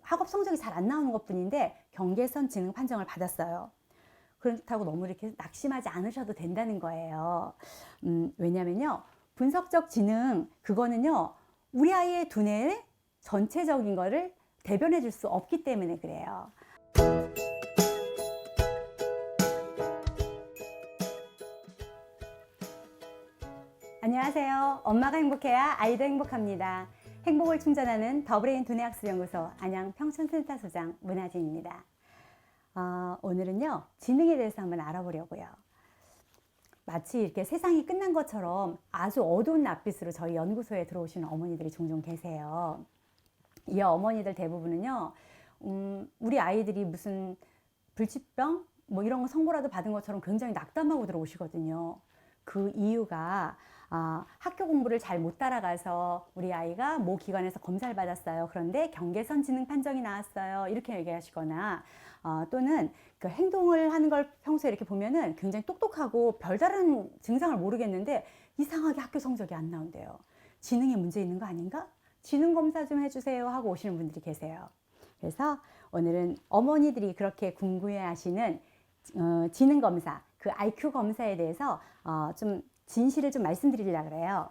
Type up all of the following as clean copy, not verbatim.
학업 성적이 잘 안 나오는 것뿐인데 경계선 지능 판정을 받았어요. 그렇다고 너무 이렇게 낙심하지 않으셔도 된다는 거예요. 왜냐면요, 분석적 지능 그거는요, 우리 아이의 두뇌의 전체적인 거를 대변해 줄 수 없기 때문에 그래요. 안녕하세요. 엄마가 행복해야 아이도 행복합니다. 행복을 충전하는 더브레인 두뇌학습연구소 안양 평촌센터 소장 문하진입니다. 오늘은요, 지능에 대해서 한번 알아보려고요. 마치 이렇게 세상이 끝난 것처럼 아주 어두운 낯빛으로 저희 연구소에 들어오시는 어머니들이 종종 계세요. 이 어머니들 대부분은요, 우리 아이들이 무슨 불치병 뭐 이런 거 선고라도 받은 것처럼 굉장히 낙담하고 들어오시거든요. 그 이유가 학교 공부를 잘 못 따라가서 우리 아이가 모 기관에서 검사를 받았어요. 그런데 경계선 지능 판정이 나왔어요. 이렇게 얘기하시거나 또는 그 행동을 하는 걸 평소에 이렇게 보면은 굉장히 똑똑하고 별다른 증상을 모르겠는데 이상하게 학교 성적이 안 나온대요. 지능에 문제 있는 거 아닌가? 지능 검사 좀 해주세요 하고 오시는 분들이 계세요. 그래서 오늘은 어머니들이 그렇게 궁금해 하시는 지능 검사, 그 IQ 검사에 대해서 좀 진실을 좀 말씀드리려고 그래요.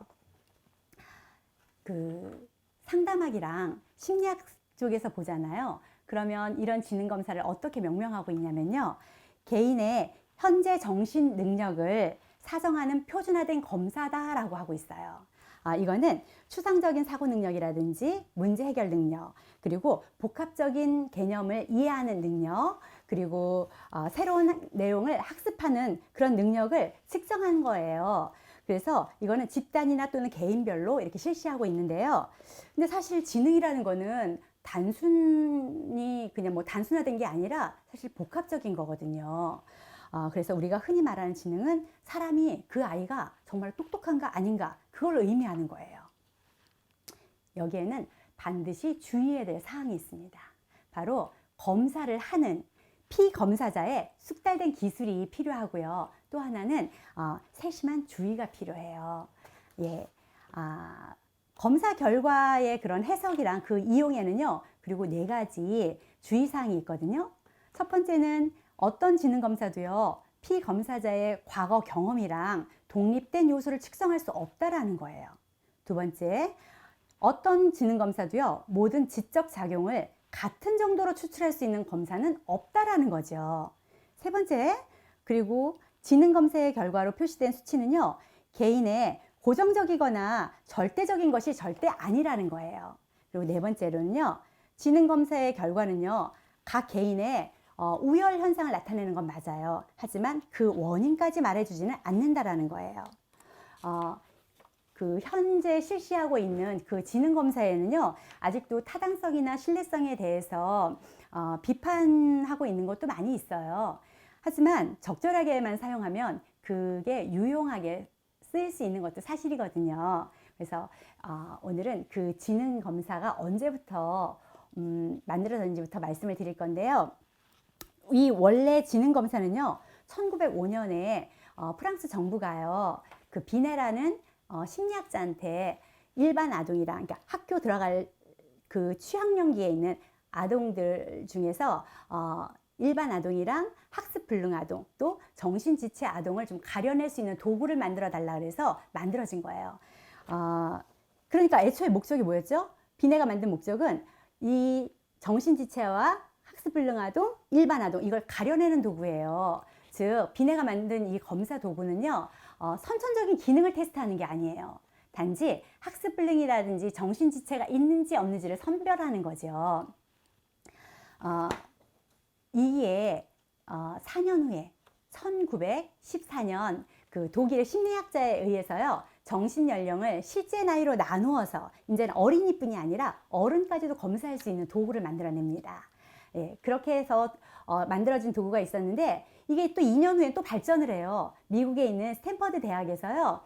그 상담학이랑 심리학 쪽에서 보잖아요. 그러면 이런 지능 검사를 어떻게 명명하고 있냐면요, 개인의 현재 정신 능력을 사정하는 표준화된 검사다라고 하고 있어요. 이거는 추상적인 사고 능력이라든지 문제 해결 능력, 그리고 복합적인 개념을 이해하는 능력, 그리고 새로운 내용을 학습하는 그런 능력을 측정한 거예요. 그래서 이거는 집단이나 또는 개인별로 이렇게 실시하고 있는데요. 근데 사실 지능이라는 거는 단순히 그냥 뭐 단순화된 게 아니라 사실 복합적인 거거든요. 그래서 우리가 흔히 말하는 지능은 사람이 그 아이가 정말 똑똑한가 아닌가 그걸 의미하는 거예요. 여기에는 반드시 주의해야 될 사항이 있습니다. 바로 검사를 하는 피검사자의 숙달된 기술이 필요하고요. 또 하나는 세심한 주의가 필요해요. 예, 검사 결과의 그런 해석이랑 그 이용에는요, 그리고 4가지 주의사항이 있거든요. 첫 번째는 어떤 지능검사도요, 피검사자의 과거 경험이랑 독립된 요소를 측정할 수 없다라는 거예요. 두 번째, 어떤 지능검사도요, 모든 지적 작용을 같은 정도로 추출할 수 있는 검사는 없다라는 거죠. 세 번째, 그리고 지능검사의 결과로 표시된 수치는요, 개인의 고정적이거나 절대적인 것이 절대 아니라는 거예요. 그리고 네 번째로는요, 지능검사의 결과는요, 각 개인의 우열 현상을 나타내는 건 맞아요. 하지만 그 원인까지 말해주지는 않는다라는 거예요. 그 현재 실시하고 있는 그 지능검사에는요, 아직도 타당성이나 신뢰성에 대해서 비판하고 있는 것도 많이 있어요. 하지만 적절하게만 사용하면 그게 유용하게 쓰일 수 있는 것도 사실이거든요. 그래서 오늘은 그 지능검사가 언제부터 만들어졌는지부터 말씀을 드릴 건데요. 이 원래 지능검사는요, 1905년에 프랑스 정부가요, 그 비네라는 심리학자한테 일반 아동이랑, 그러니까 학교 들어갈 그 취학년기에 있는 아동들 중에서 일반 아동이랑 학습 불능 아동, 또 정신지체 아동을 좀 가려낼 수 있는 도구를 만들어 달라 그래서 만들어진 거예요. 그러니까 애초에 목적이 뭐였죠? 비네가 만든 목적은 이 정신지체와 학습 불능 아동, 일반 아동, 이걸 가려내는 도구예요. 즉 비네가 만든 이 검사 도구는요, 선천적인 기능을 테스트하는 게 아니에요. 단지 학습 불능이라든지 정신지체가 있는지 없는지를 선별하는 거죠. 이게 4년 후에 1914년 그 독일의 심리학자에 의해서요, 정신연령을 실제 나이로 나누어서 이제는 어린이뿐이 아니라 어른까지도 검사할 수 있는 도구를 만들어냅니다. 예, 그렇게 해서 만들어진 도구가 있었는데 이게 또 2년 후에 또 발전을 해요. 미국에 있는 스탠퍼드 대학에서요,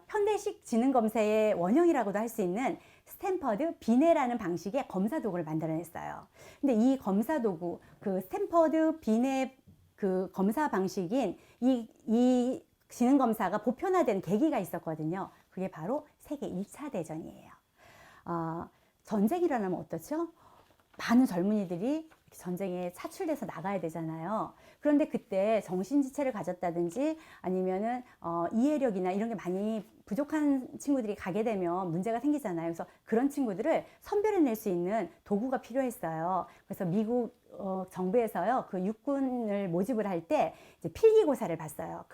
현대식 지능검사의 원형이라고도 할 수 있는 스탠퍼드 비네라는 방식의 검사 도구를 만들어냈어요. 근데 이 검사 도구, 그 스탠퍼드 비네 그 검사 방식인 이 지능검사가 보편화된 계기가 있었거든요. 그게 바로 세계 1차 대전이에요. 전쟁이 일어나면 어떻죠? 많은 젊은이들이 전쟁에 차출돼서 나가야 되잖아요. 그런데 그때 정신지체를 가졌다든지 아니면은 이해력이나 이런 게 많이 부족한 친구들이 가게 되면 문제가 생기잖아요. 그래서 그런 친구들을 선별해낼 수 있는 도구가 필요했어요. 그래서 미국 정부에서요, 그 육군을 모집을 할 때 필기고사를 봤어요.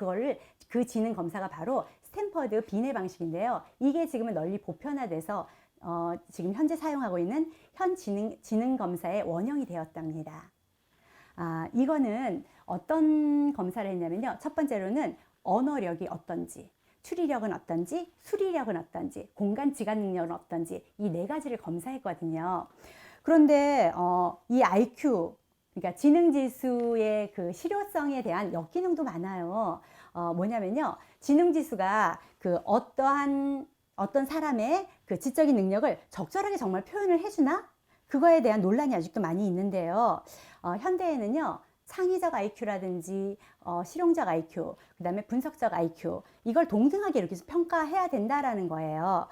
그 지능 검사가 바로 스탠퍼드 비뇌 방식인데요. 이게 지금은 널리 보편화돼서 지금 현재 사용하고 있는 현 지능 검사의 원형이 되었답니다. 이거는 어떤 검사를 했냐면요. 첫 번째로는 언어력이 어떤지, 추리력은 어떤지, 수리력은 어떤지, 공간 지각 능력은 어떤지, 이 네 가지를 검사했거든요. 그런데 이 IQ, 그러니까 지능 지수의 그 실효성에 대한 역기능도 많아요. 뭐냐면요. 지능 지수가 그 어떤 사람의 그 지적인 능력을 적절하게 정말 표현을 해주나? 그거에 대한 논란이 아직도 많이 있는데요. 현대에는요, 창의적 IQ라든지 실용적 IQ, 그 다음에 분석적 IQ, 이걸 동등하게 이렇게 평가해야 된다라는 거예요.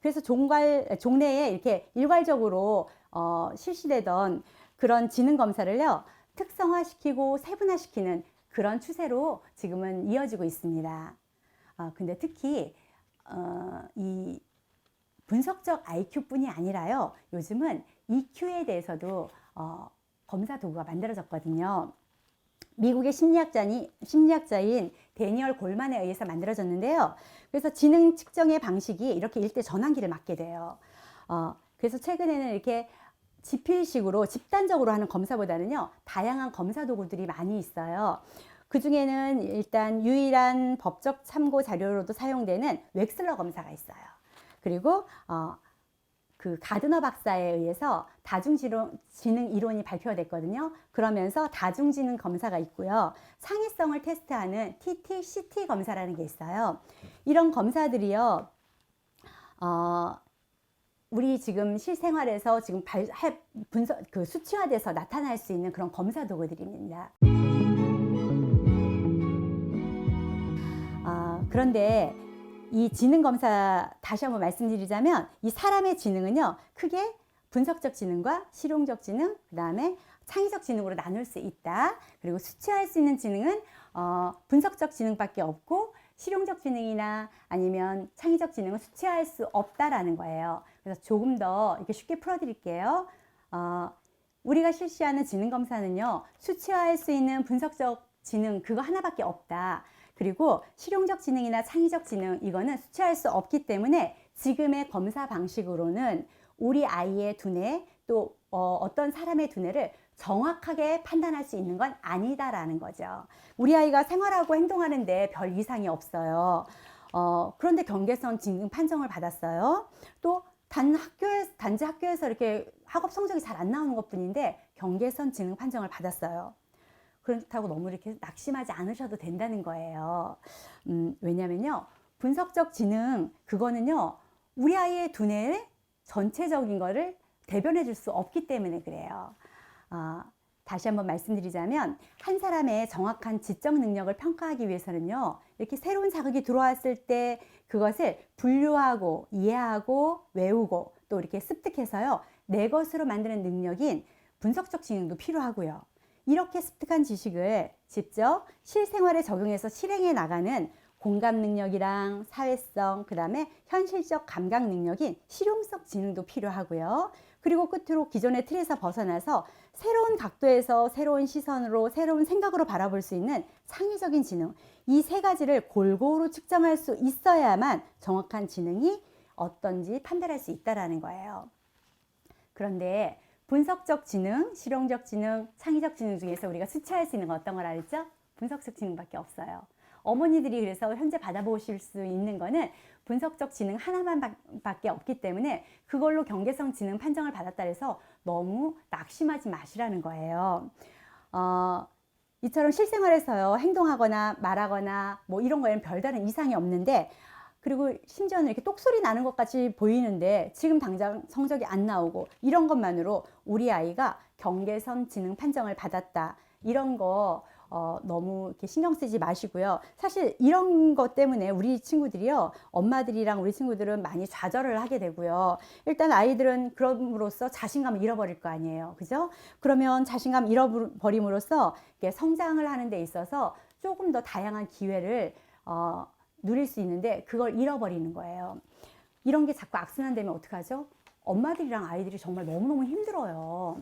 그래서 종래에 이렇게 일괄적으로 실시되던 그런 지능 검사를요, 특성화시키고 세분화시키는 그런 추세로 지금은 이어지고 있습니다. 근데 특히 이 분석적 IQ뿐이 아니라요, 요즘은 EQ에 대해서도 검사 도구가 만들어졌거든요. 미국의 심리학자인 데니얼 골만에 의해서 만들어졌는데요. 그래서 지능 측정의 방식이 이렇게 일대 전환기를 맞게 돼요. 그래서 최근에는 이렇게 지필식으로 집단적으로 하는 검사보다는요, 다양한 검사 도구들이 많이 있어요. 그 중에는 일단 유일한 법적 참고 자료로도 사용되는 웩슬러 검사가 있어요. 그리고 그 가드너 박사에 의해서 다중지능 이론이 발표됐거든요. 그러면서 다중지능 검사가 있고요. 창의성을 테스트하는 TT-CT 검사라는 게 있어요. 이런 검사들이요, 우리 지금 실생활에서 지금 수치화돼서 나타날 수 있는 그런 검사 도구들입니다. 그런데 이 지능 검사 다시 한번 말씀드리자면, 이 사람의 지능은요, 크게 분석적 지능과 실용적 지능, 그 다음에 창의적 지능으로 나눌 수 있다. 그리고 수치화할 수 있는 지능은 분석적 지능밖에 없고, 실용적 지능이나 아니면 창의적 지능은 수치화할 수 없다라는 거예요. 그래서 조금 더 이렇게 쉽게 풀어드릴게요. 우리가 실시하는 지능 검사는요, 수치화할 수 있는 분석적 지능 그거 하나밖에 없다. 그리고 실용적 지능이나 창의적 지능, 이거는 수치할 수 없기 때문에 지금의 검사 방식으로는 우리 아이의 두뇌, 또 어떤 사람의 두뇌를 정확하게 판단할 수 있는 건 아니다라는 거죠. 우리 아이가 생활하고 행동하는데 별 이상이 없어요. 그런데 경계선 지능 판정을 받았어요. 또 단지 학교에서 이렇게 학업 성적이 잘 안 나오는 것 뿐인데 경계선 지능 판정을 받았어요. 그렇다고 너무 이렇게 낙심하지 않으셔도 된다는 거예요. 왜냐면요, 분석적 지능, 그거는요, 우리 아이의 두뇌의 전체적인 거를 대변해 줄 수 없기 때문에 그래요. 다시 한번 말씀드리자면, 한 사람의 정확한 지적 능력을 평가하기 위해서는요, 이렇게 새로운 자극이 들어왔을 때 그것을 분류하고 이해하고 외우고 또 이렇게 습득해서요, 내 것으로 만드는 능력인 분석적 지능도 필요하고요. 이렇게 습득한 지식을 직접 실생활에 적용해서 실행해 나가는 공감 능력이랑 사회성, 그 다음에 현실적 감각 능력인 실용적 지능도 필요하고요. 그리고 끝으로 기존의 틀에서 벗어나서 새로운 각도에서 새로운 시선으로 새로운 생각으로 바라볼 수 있는 창의적인 지능, 이 세 가지를 골고루 측정할 수 있어야만 정확한 지능이 어떤지 판단할 수 있다는 거예요. 그런데 분석적 지능, 실용적 지능, 창의적 지능 중에서 우리가 수치할 수 있는 건 어떤 걸 알죠? 분석적 지능밖에 없어요. 어머니들이 그래서 현재 받아보실 수 있는 거는 분석적 지능 하나만 밖에 없기 때문에 그걸로 경계성 지능 판정을 받았다 해서 너무 낙심하지 마시라는 거예요. 이처럼 실생활에서요, 행동하거나 말하거나 뭐 이런 거에는 별다른 이상이 없는데, 그리고 심지어는 이렇게 똑소리 나는 것 같이 보이는데 지금 당장 성적이 안 나오고, 이런 것만으로 우리 아이가 경계선 지능 판정을 받았다, 이런 거 너무 이렇게 신경 쓰지 마시고요. 사실 이런 것 때문에 우리 친구들이요, 엄마들이랑 우리 친구들은 많이 좌절을 하게 되고요. 일단 아이들은 그럼으로써 자신감을 잃어버릴 거 아니에요. 그죠? 그러면 자신감 잃어버림으로써 이렇게 성장을 하는 데 있어서 조금 더 다양한 기회를 누릴 수 있는데 그걸 잃어버리는 거예요. 이런 게 자꾸 악순환되면 어떡하죠? 엄마들이랑 아이들이 정말 너무너무 힘들어요.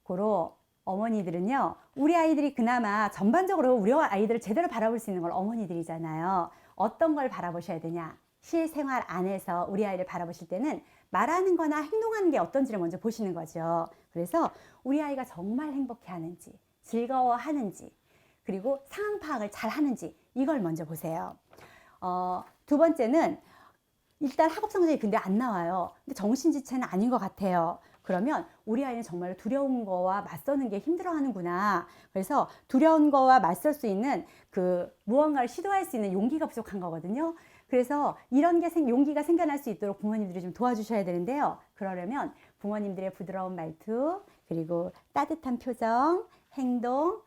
고로 어머니들은요, 우리 아이들이 그나마 전반적으로 우리 아이들을 제대로 바라볼 수 있는 걸 어머니들이잖아요. 어떤 걸 바라보셔야 되냐? 실생활 안에서 우리 아이를 바라보실 때는 말하는 거나 행동하는 게 어떤지를 먼저 보시는 거죠. 그래서 우리 아이가 정말 행복해 하는지, 즐거워 하는지, 그리고 상황 파악을 잘 하는지, 이걸 먼저 보세요. 두 번째는 일단 학업 성적이 근데 안 나와요. 근데 정신지체는 아닌 것 같아요. 그러면 우리 아이는 정말 두려운 거와 맞서는 게 힘들어하는구나. 그래서 두려운 거와 맞설 수 있는 그 무언가를 시도할 수 있는 용기가 부족한 거거든요. 그래서 이런 게 용기가 생겨날 수 있도록 부모님들이 좀 도와주셔야 되는데요. 그러려면 부모님들의 부드러운 말투, 그리고 따뜻한 표정, 행동,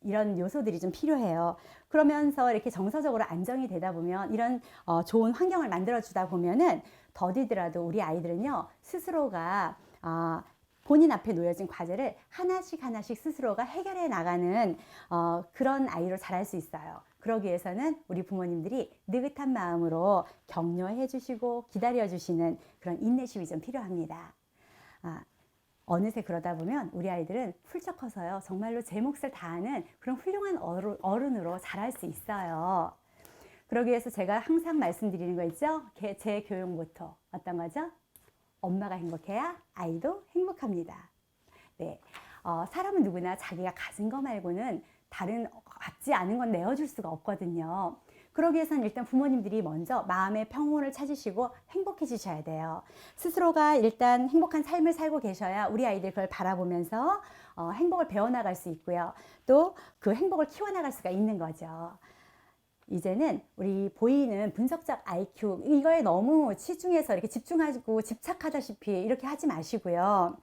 이런 요소들이 좀 필요해요. 그러면서 이렇게 정서적으로 안정이 되다 보면 이런 좋은 환경을 만들어 주다 보면은 더디더라도 우리 아이들은요, 스스로가 본인 앞에 놓여진 과제를 하나씩 하나씩 스스로가 해결해 나가는 그런 아이로 자랄 수 있어요. 그러기 위해서는 우리 부모님들이 느긋한 마음으로 격려해 주시고 기다려 주시는 그런 인내심이 좀 필요합니다. 어느새 그러다 보면 우리 아이들은 훌쩍 커서요, 정말로 제 몫을 다하는 그런 훌륭한 어른으로 자랄 수 있어요. 그러기 위해서 제가 항상 말씀드리는 거 있죠? 제 교육 모토 어떤 거죠? 엄마가 행복해야 아이도 행복합니다. 네, 사람은 누구나 자기가 가진 거 말고는 다른 갖지 않은 건 내어줄 수가 없거든요. 그러기 위해서는 일단 부모님들이 먼저 마음의 평온을 찾으시고 행복해지셔야 돼요. 스스로가 일단 행복한 삶을 살고 계셔야 우리 아이들 그걸 바라보면서 행복을 배워나갈 수 있고요. 또 그 행복을 키워나갈 수가 있는 거죠. 이제는 우리 보이는 분석적 IQ, 이거에 너무 치중해서 이렇게 집중하고 집착하다시피 이렇게 하지 마시고요.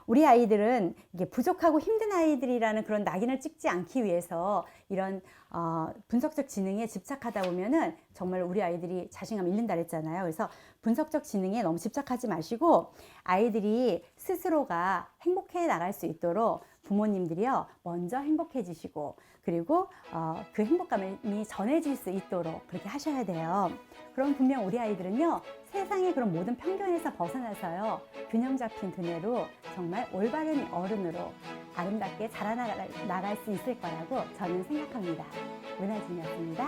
우리 아이들은 이게 부족하고 힘든 아이들이라는 그런 낙인을 찍지 않기 위해서 이런 분석적 지능에 집착하다 보면은 정말 우리 아이들이 자신감을 잃는다 그랬잖아요. 그래서 분석적 지능에 너무 집착하지 마시고 아이들이 스스로가 행복해 나갈 수 있도록 부모님들이요, 먼저 행복해지시고 그리고 그 행복감이 전해질 수 있도록 그렇게 하셔야 돼요. 그럼 분명 우리 아이들은요, 세상의 그런 모든 편견에서 벗어나서요, 균형 잡힌 두뇌로 정말 올바른 어른으로 아름답게 자라나갈 수 있을 거라고 저는 생각합니다. 문화진이었습니다.